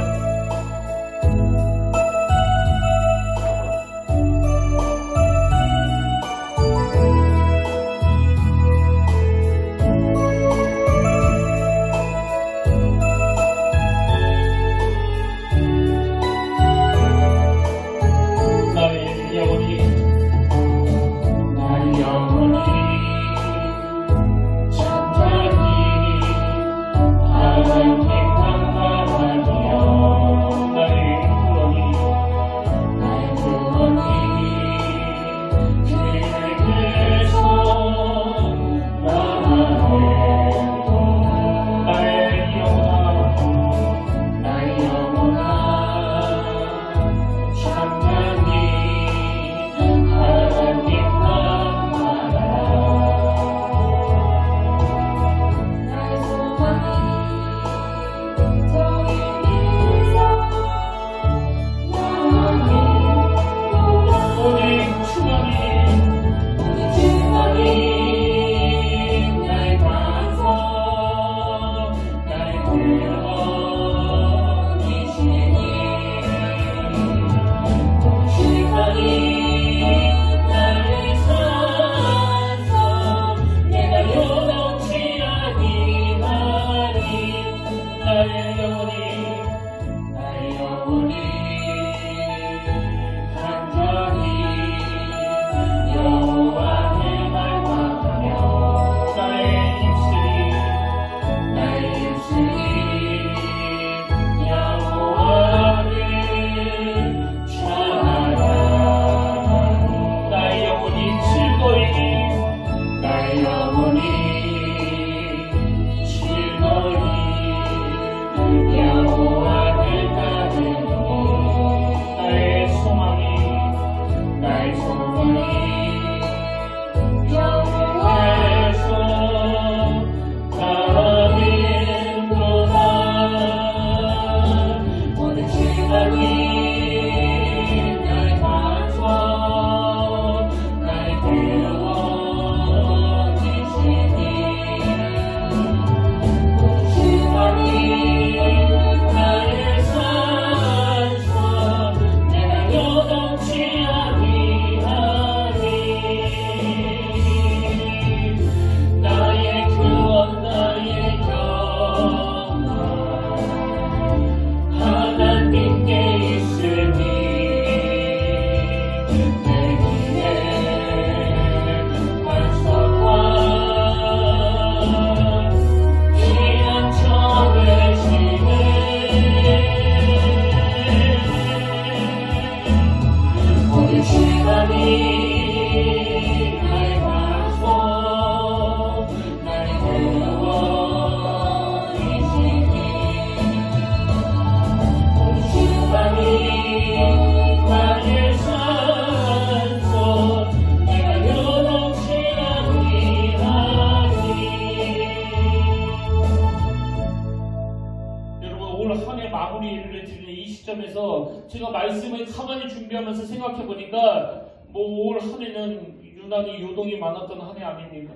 제가 말씀을 가만히 준비하면서 생각해 보니까 뭐 올 한 해는 유난히 요동이 많았던 한 해 아닙니까?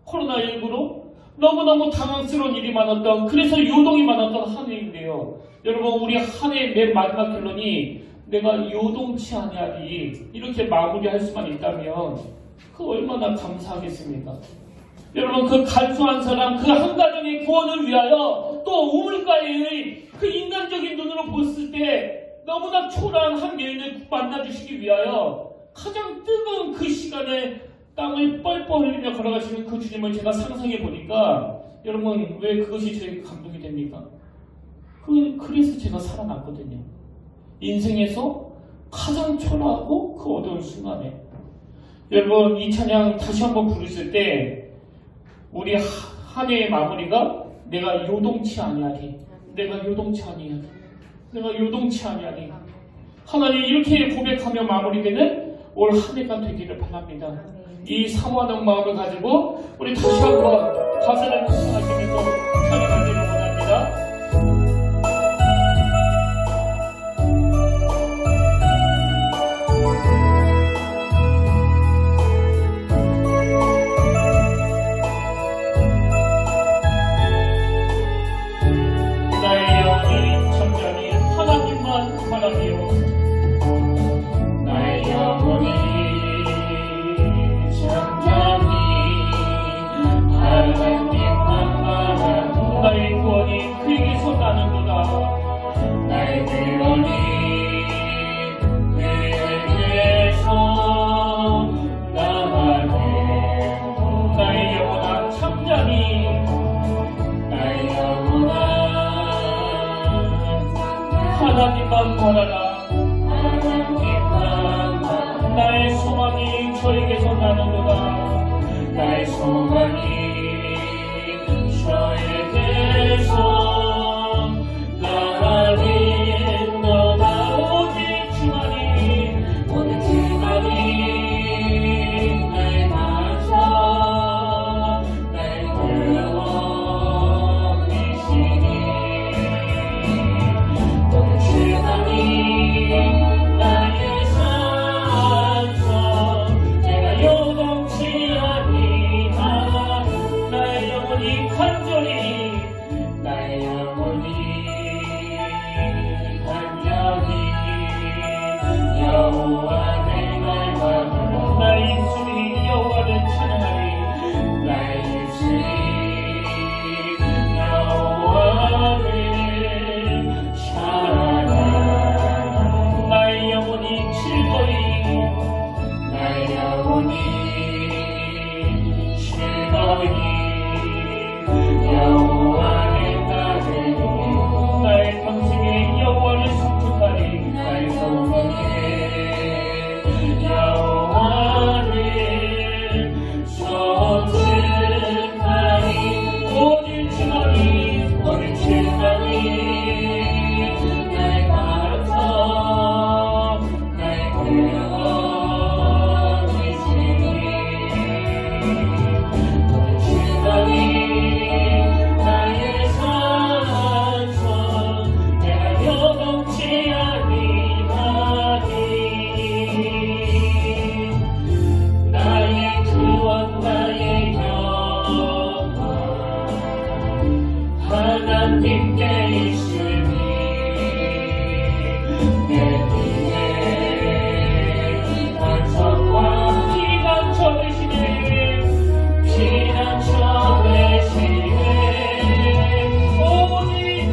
코로나19로 너무너무 당황스러운 일이 많았던, 그래서 요동이 많았던 한 해인데요. 여러분, 우리 한 해 맨 마지막 결론이 내가 요동치 아니하리 이렇게 마무리할 수만 있다면 그 얼마나 감사하겠습니까? 여러분, 그 간소한 사람, 그 한 가정의 구원을 위하여 또 우물가의 그 인간적인 눈으로 봤을 때 너무나 초라한 한 여인을 만나주시기 위하여 가장 뜨거운 그 시간에 땅을 뻘뻘 흘리며 걸어가시는 그 주님을 제가 상상해 보니까 여러분, 왜 그것이 저에게 감동이 됩니까? 그래서 제가 살아났거든요. 인생에서 가장 초라하고 그 어두운 순간에. 여러분, 이 찬양 다시 한번 부르실 때 우리 한 해의 마무리가 내가 요동치 아니하리, 내가 요동치 아니하리, 내가 요동치 아니하리. 하나님, 이렇게 고백하며 마무리되는 올 한 해가 되기를 바랍니다. 이 사모하는 마음을 가지고 우리 다시 한번 가사를 묵상하시면서 찬양하기를 원합니다. 나의 영이 잠잠히 하나님만 바라며, 나의 영혼이 잠잠히 하나님만 바라며, 나의 구원이 그에게서 나는도다. 나의 구원이 그에게서 나네. 나의 영혼아 잠잠히, 나의 영혼아 하나님만 바라라. 하나님만, 나의 소망이 저에게서 나는도다. 나의 소망이 저에게서 나는도다. 오직 주만이, 오직 주만이 나의 반석, 나의 구원이시니. 오직 주만이 나의 산성, 내가 요동치 아니하라. 나의 영혼이 간절히, 나의 영혼이 간절히 여호와 내가 바라라. 나의 입술이 여호와를 찬양하리. 나의 입술이 여호와를 찬양하리. 나의 영혼이 즐거이, 나의 영혼이 즐거이 여호와를 따르리. 나의 평생에 여호와를 송축하리. 나의 평생에 여호와를 송축하리. 오직 주만이, 오직 주만이 나의 반석, 나의 구원이시니. 오직 주만이 나의 산성, 내가 요동치 아니하리. 나의 구원, 나의 영원 하나님께 있으니. 내 뒤에 반석과 피난처 되시네, 피난처 되시네. 오직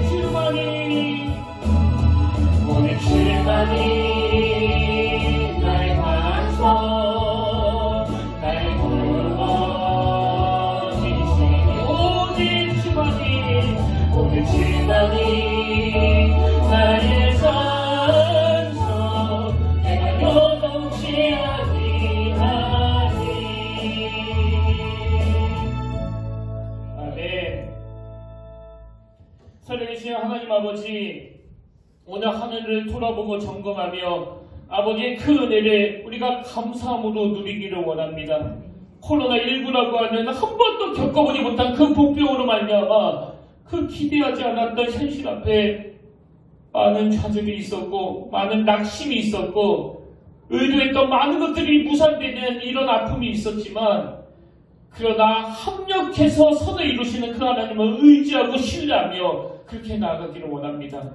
주만이, 오직 주만이 나의 반석, 나의 구원이시니. 오직 주만이, 오직 주만이 나의 산성, 내가 요동치 아니하리. 아멘. 살아계신 하나님 아버지, 오늘 하늘을 돌아보고 점검하며 아버지의 그 은혜를 우리가 감사함으로 누리기를 원합니다. 코로나19라고 하는 한 번도 겪어보지 못한 그 복병으로 말미암아 그 기대하지 않았던 현실 앞에 많은 좌절이 있었고 많은 낙심이 있었고 의도했던 많은 것들이 무산되는 이런 아픔이 있었지만 그러나 합력해서 선을 이루시는 그 하나님을 의지하고 신뢰하며 그렇게 나아가기를 원합니다.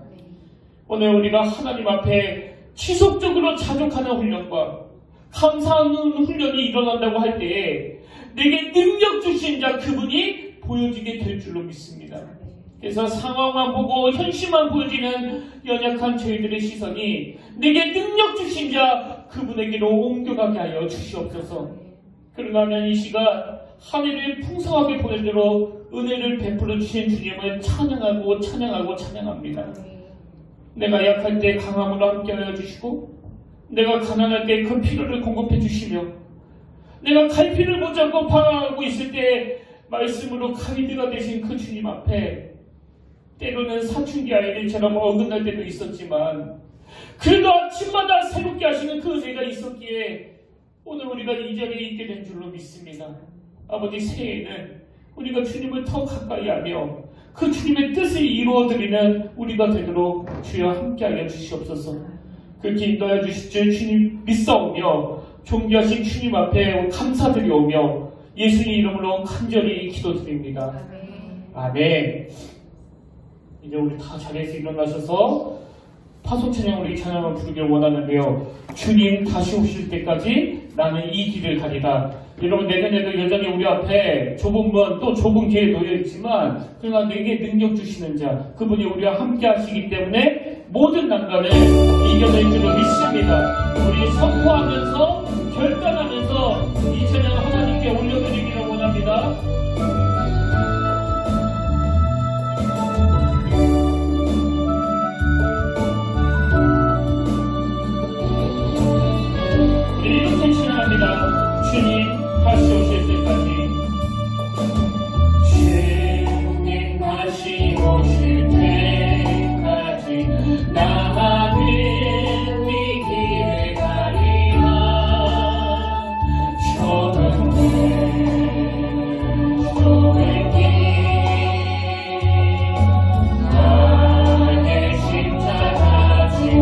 오늘 우리가 하나님 앞에 지속적으로 자족하는 훈련과 감사하는 훈련이 일어난다고 할 때에 내게 능력 주신 자 그분이 보여지게 될 줄로 믿습니다. 그래서 상황만 보고 현실만 보여지는 연약한 저희들의 시선이 내게 능력 주신 자 그분에게로 옮겨가게 하여 주시옵소서. 그러면 이 시간 한 해를 풍성하게 보내도록 은혜를 베풀어 주신 주님을 찬양하고 찬양하고 찬양합니다. 내가 약할 때 강함으로 함께하여 주시고 내가 가난할 때 그 필요를 공급해 주시며 내가 갈피를 못 잡고 방황하고 있을 때 말씀으로 가이드가 되신 그 주님 앞에 때로는 사춘기 아이들처럼 어긋날 때도 있었지만 그래도 아침마다 새롭게 하시는 그 은혜가 있었기에 오늘 우리가 이 자리에 있게 된 줄로 믿습니다. 아버지, 새해에는 우리가 주님을 더 가까이 하며 그 주님의 뜻을 이루어드리는 우리가 되도록 주여 함께하여 주시옵소서. 그렇게 인도하여 주실 줄 주님 믿사오며 존귀하신 주님 앞에 감사드리오며 예수님 이름으로 간절히 기도드립니다. 아멘. 이제 우리 다 자리에서 일어나셔서 파송 찬양으로 이 찬양을 부르기를 원하는데요. 주님 다시 오실 때까지 나는 이 길을 가리다. 여러분, 내년에도 여전히 우리 앞에 좁은 문 또 좁은 길에 놓여있지만 그러나 내게 능력 주시는 자 그분이 우리와 함께 하시기 때문에 모든 난관을 이겨낼 줄로 믿습니다. 우리 선포하면서 결단하면서 이 찬양을 하나님께 올려드리기를 원합니다. 우리 이렇게 찬양합니다. 주님 다시 오실 때까지. 주님 다시 오실 때까지 나는 이 길을 가리라. 좁은 길 나의 십자가 지고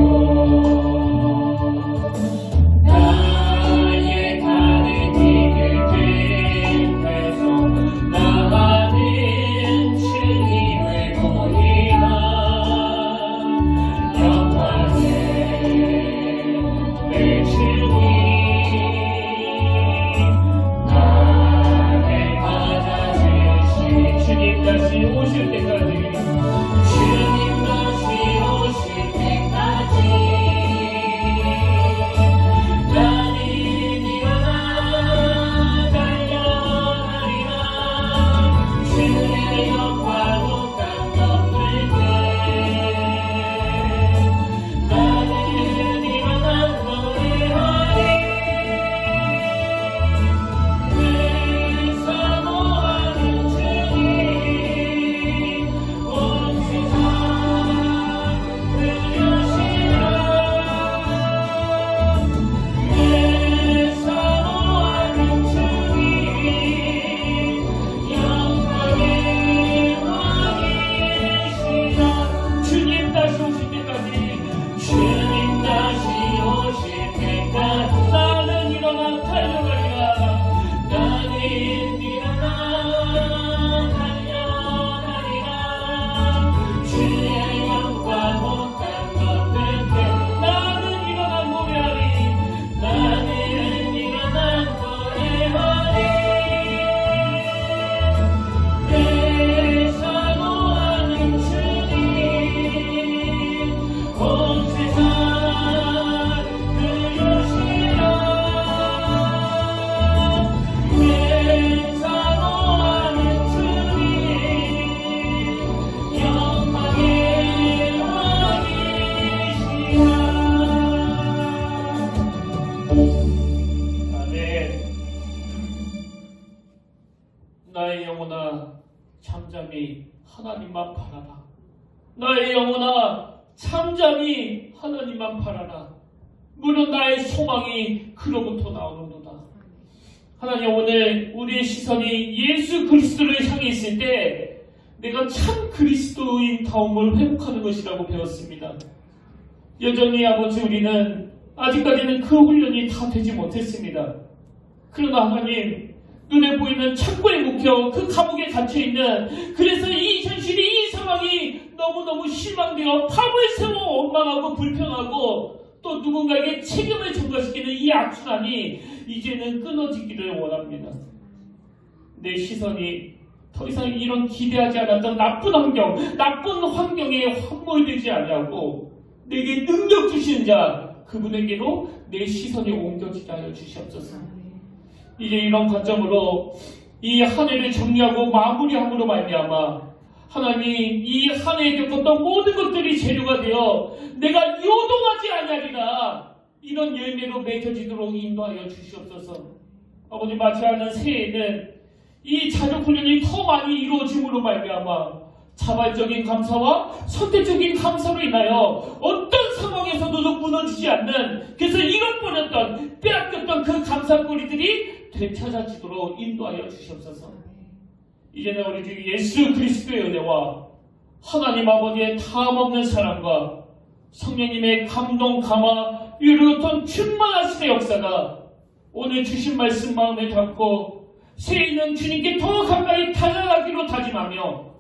나의 영혼아 잠잠히 하나님만 바라라. 나의 영혼아 잠잠히 하나님만 바라라. 물론 나의 소망이 그로부터 나오는도다. 하나님, 오늘 우리의 시선이 예수 그리스도를 향해 있을 때 내가 참 그리스도인다움을 회복하는 것이라고 배웠습니다. 여전히 아버지 우리는 아직까지는 그 훈련이 다 되지 못했습니다. 그러나 하나님, 눈에 보이는 창고에 묵혀 그 감옥에 갇혀있는, 그래서 이 현실이, 이 상황이 너무너무 실망되어 탑을 세워 원망하고 불평하고 또 누군가에게 책임을 전가시키는 이 악순환이 이제는 끊어지기를 원합니다. 내 시선이 더 이상 이런 기대하지 않았던 나쁜 환경에 함몰되지 아니하고 내게 능력 주시는 자, 그분에게로 내 시선이 옮겨지게 하여 주시옵소서. 이제 이런 관점으로 이 한 해를 정리하고 마무리함으로 말미암아 하나님, 이 한 해에 겪었던 모든 것들이 재료가 되어 내가 요동하지 아니하리라, 이런 열매로 맺어지도록 인도하여 주시옵소서. 아버지, 맞이하는 새해에는 이 자력 훈련이 더 많이 이루어짐으로 말미암아 자발적인 감사와 선택적인 감사로 인하여 어떤 상황에서도 무너지지 않는, 그래서 잃어버렸던, 빼앗겼던 그 감사거리들이 되찾아지도록 인도하여 주시옵소서. 이제는 우리 주 예수 그리스도의 은혜와 하나님 아버지의 다함없는 사랑과 성령님의 감동, 감화, 위로부터 충만하심의 역사가 오늘 주신 말씀 마음에 담고 새해에는 주님께 더 가까이 다가가기로 다짐하며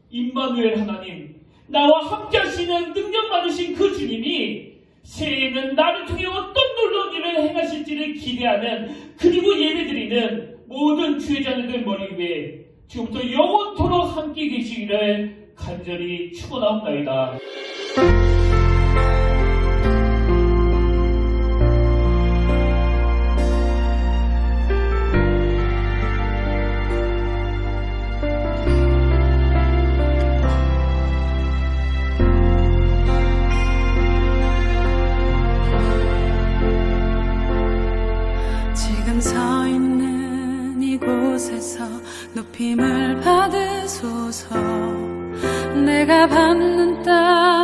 임마누엘 하나님, 나와 함께 하시는 능력 많으신 그 주님이 새해에는 나를 통해 어떤 놀라운 일을 행하실지를 기대하는, 그리고 예배드리는 모든 주의 자녀들 머리 위에 지금부터 영원토록 함께 계시기를 간절히 축원하옵나이다. 지금 서 있는 이곳에서 높임을 받으소서. 내가 받는 땅